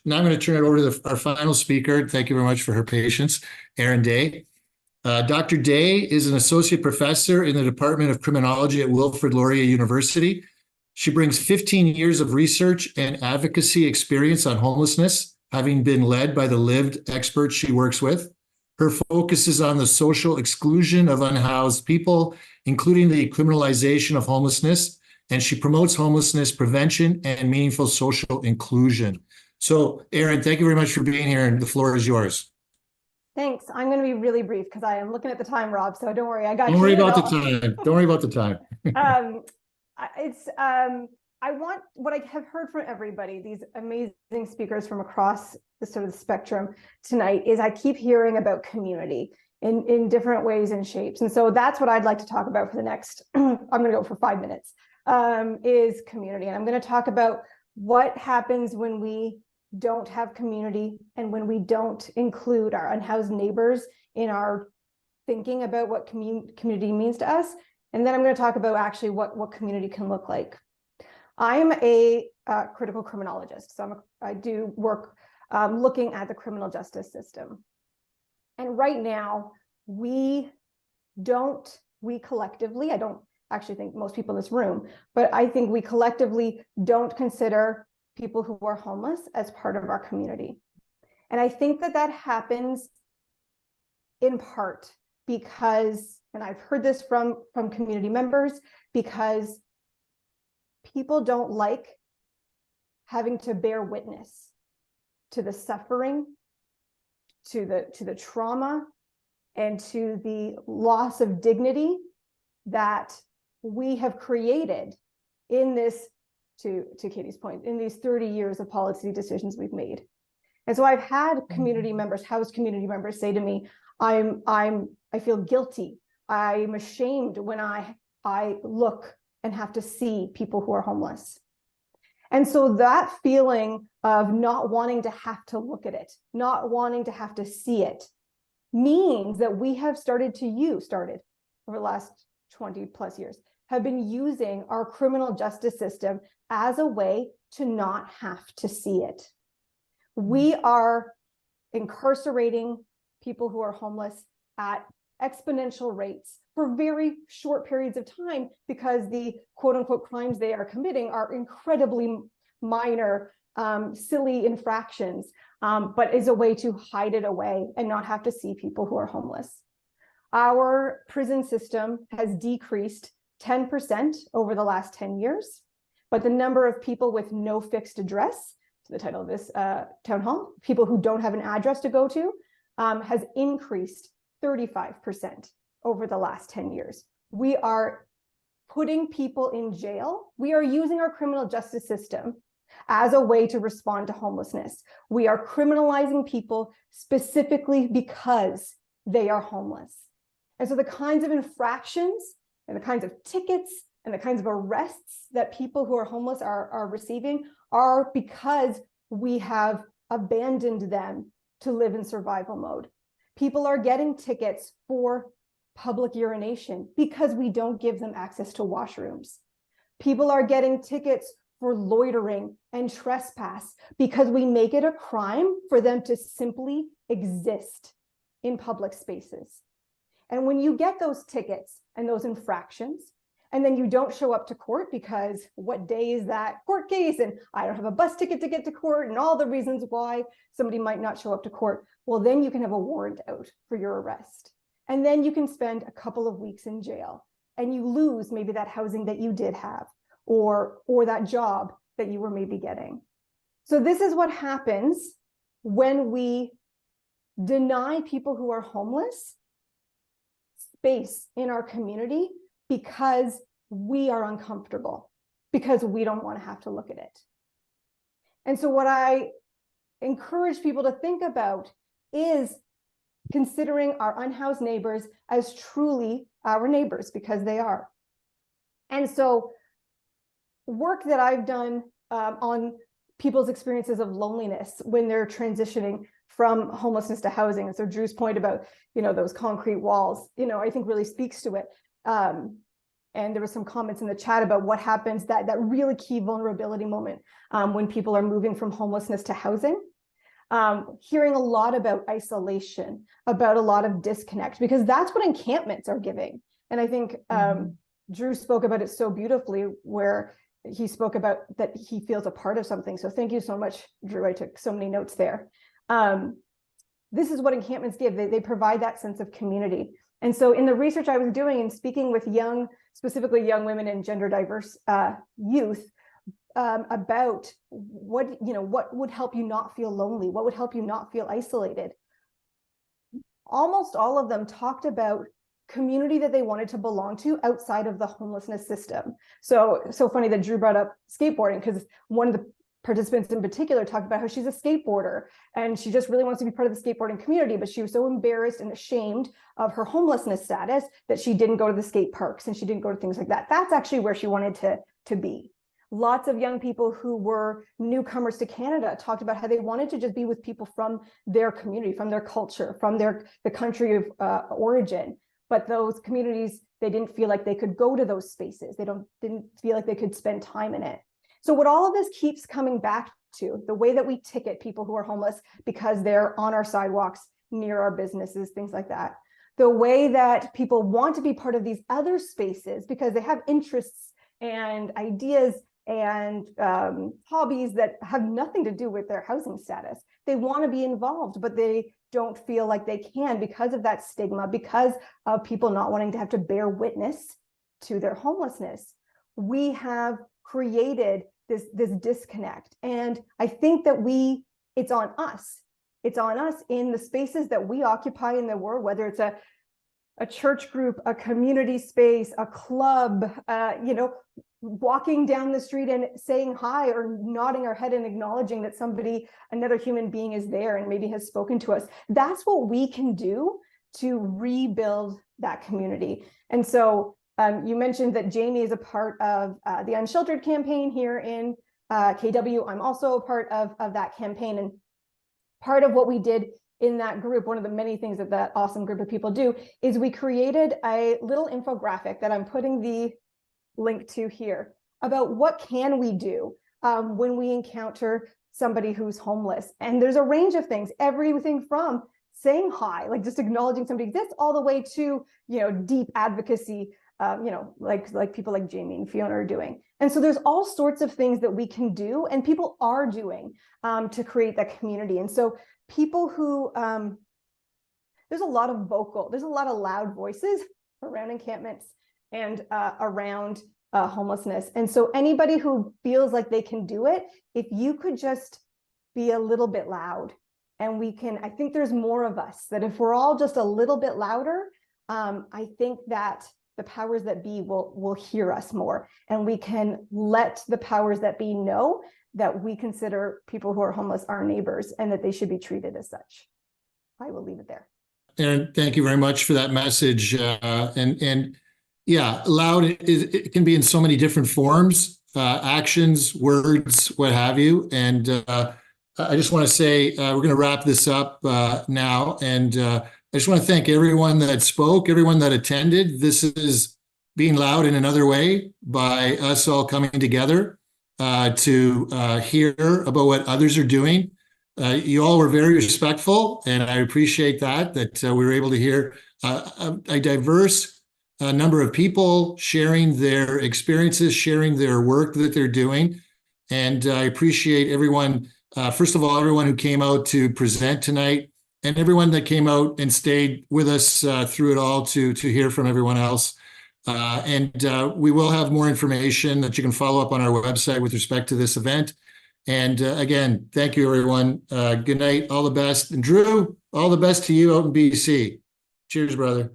Now I'm going to turn it over to our final speaker. Thank you very much for her patience, Erin Day. Dr. Day is an associate professor in the Department of Criminology at Wilfrid Laurier University. She brings 15 years of research and advocacy experience on homelessness, having been led by the lived experts she works with. Her focus is on the social exclusion of unhoused people, including the criminalization of homelessness, and she promotes homelessness prevention and meaningful social inclusion. So, Erin, thank you very much for being here, and the floor is yours. Thanks. I'm going to be really brief because I am looking at the time, Rob. So don't worry, I got you. Don't worry about the time. Don't worry about the time. I want what I have heard from everybody, these amazing speakers from across the sort of the spectrum tonight, is I keep hearing about community in different ways and shapes. And so that's what I'd like to talk about for the next, I'm going to go for 5 minutes, is community. And I'm going to talk about what happens when we don't have community and when we don't include our unhoused neighbors in our thinking about what community means to us. And then I'm going to talk about actually what community can look like. I'm a critical criminologist, so I do work looking at the criminal justice system. And right now, we collectively, I don't actually think most people in this room, but I think we collectively don't consider people who are homeless as part of our community. And I think that happens in part because, and I've heard this from community members, because people don't like having to bear witness to the suffering, to the trauma, and to the loss of dignity that we have created in this, to Katie's point, in these 30 years of policy decisions we've made. And so I've had community members, housed community members, say to me, I feel guilty. I'm ashamed when I look and have to see people who are homeless. And so that feeling of not wanting to have to look at it, not wanting to have to see it, means that we have started over the last 20 plus years, have been using our criminal justice system as a way to not have to see it. We are incarcerating people who are homeless at exponential rates for very short periods of time because the quote unquote crimes they are committing are incredibly minor, silly infractions, but is a way to hide it away and not have to see people who are homeless. Our prison system has decreased 10% over the last 10 years, but the number of people with no fixed address, to the title of this town hall, people who don't have an address to go to, has increased 35% over the last 10 years. We are putting people in jail. We are using our criminal justice system as a way to respond to homelessness. We are criminalizing people specifically because they are homeless. And so the kinds of infractions and the kinds of tickets and the kinds of arrests that people who are homeless are receiving are because we have abandoned them to live in survival mode. People are getting tickets for public urination because we don't give them access to washrooms. People are getting tickets for loitering and trespass because we make it a crime for them to simply exist in public spaces. And when you get those tickets and those infractions, and then you don't show up to court because what day is that court case? And I don't have a bus ticket to get to court and all the reasons why somebody might not show up to court. Well, then you can have a warrant out for your arrest. And then you can spend a couple of weeks in jail and you lose maybe that housing that you did have or that job that you were maybe getting. So this is what happens when we deny people who are homeless space in our community because we are uncomfortable, because we don't want to have to look at it. And so what I encourage people to think about is considering our unhoused neighbors as truly our neighbors, because they are. And so work that I've done on people's experiences of loneliness when they're transitioning from homelessness to housing. And so Drew's point about, those concrete walls, I think really speaks to it. And there was some comments in the chat about what happens, that really key vulnerability moment when people are moving from homelessness to housing. hearing a lot about isolation, about a lot of disconnect, because that's what encampments are giving. And I think Drew spoke about it so beautifully, where he spoke about that he feels a part of something. So thank you so much, Drew. I took so many notes there. This is what encampments give. They provide that sense of community. And so in the research I was doing and speaking with specifically young women and gender diverse youth, about what would help you not feel lonely, what would help you not feel isolated. Almost all of them talked about community that they wanted to belong to outside of the homelessness system. So funny that Drew brought up skateboarding, because one of the participants in particular talked about how she's a skateboarder and she just really wants to be part of the skateboarding community, but she was so embarrassed and ashamed of her homelessness status that she didn't go to the skate parks and she didn't go to things like that. That's actually where she wanted to be. Lots of young people who were newcomers to Canada talked about how they wanted to just be with people from their community, from their culture, from the country of origin. But those communities, they didn't feel like they could go to those spaces. They didn't feel like they could spend time in it. So what all of this keeps coming back to, the way that we ticket people who are homeless because they're on our sidewalks, near our businesses, things like that. The way that people want to be part of these other spaces because they have interests and ideas and hobbies that have nothing to do with their housing status. They want to be involved, but they don't feel like they can because of that stigma, because of people not wanting to have to bear witness to their homelessness. We have created this disconnect. And I think that it's on us. It's on us in the spaces that we occupy in the world, whether it's a church group, a community space, a club, walking down the street and saying hi or nodding our head and acknowledging that another human being is there and maybe has spoken to us. That's what we can do to rebuild that community. And so you mentioned that Jamie is a part of the Unsheltered campaign here in KW. I'm also a part of that campaign. And part of what we did in that group, one of the many things that awesome group of people do, is we created a little infographic that I'm putting the link to here about what can we do when we encounter somebody who's homeless. And there's a range of things, everything from saying hi, like just acknowledging somebody exists, all the way to, deep advocacy, like people like Jamie and Fiona are doing. And so there's all sorts of things that we can do and people are doing to create that community. And so people who, there's a lot of loud voices around encampments and around homelessness. And so anybody who feels like they can do it, if you could just be a little bit loud, and I think there's more of us, that if we're all just a little bit louder, I think that the powers that be will hear us more, and we can let the powers that be know that we consider people who are homeless our neighbors and that they should be treated as such. I will leave it there. Erin, thank you very much for that message. And yeah, loud, it can be in so many different forms, actions, words, what have you. And I just want to say, we're going to wrap this up now. And I just want to thank everyone that spoke, everyone that attended. This is being loud in another way by us all coming together to hear about what others are doing. You all were very respectful, and I appreciate that we were able to hear a diverse number of people sharing their experiences, sharing their work that they're doing. And I appreciate everyone, first of all, everyone who came out to present tonight, and everyone that came out and stayed with us through it all to hear from everyone else. And we will have more information that you can follow up on our website with respect to this event. And again, thank you, everyone. Good night. All the best. And Drew, all the best to you out in BC. Cheers, brother.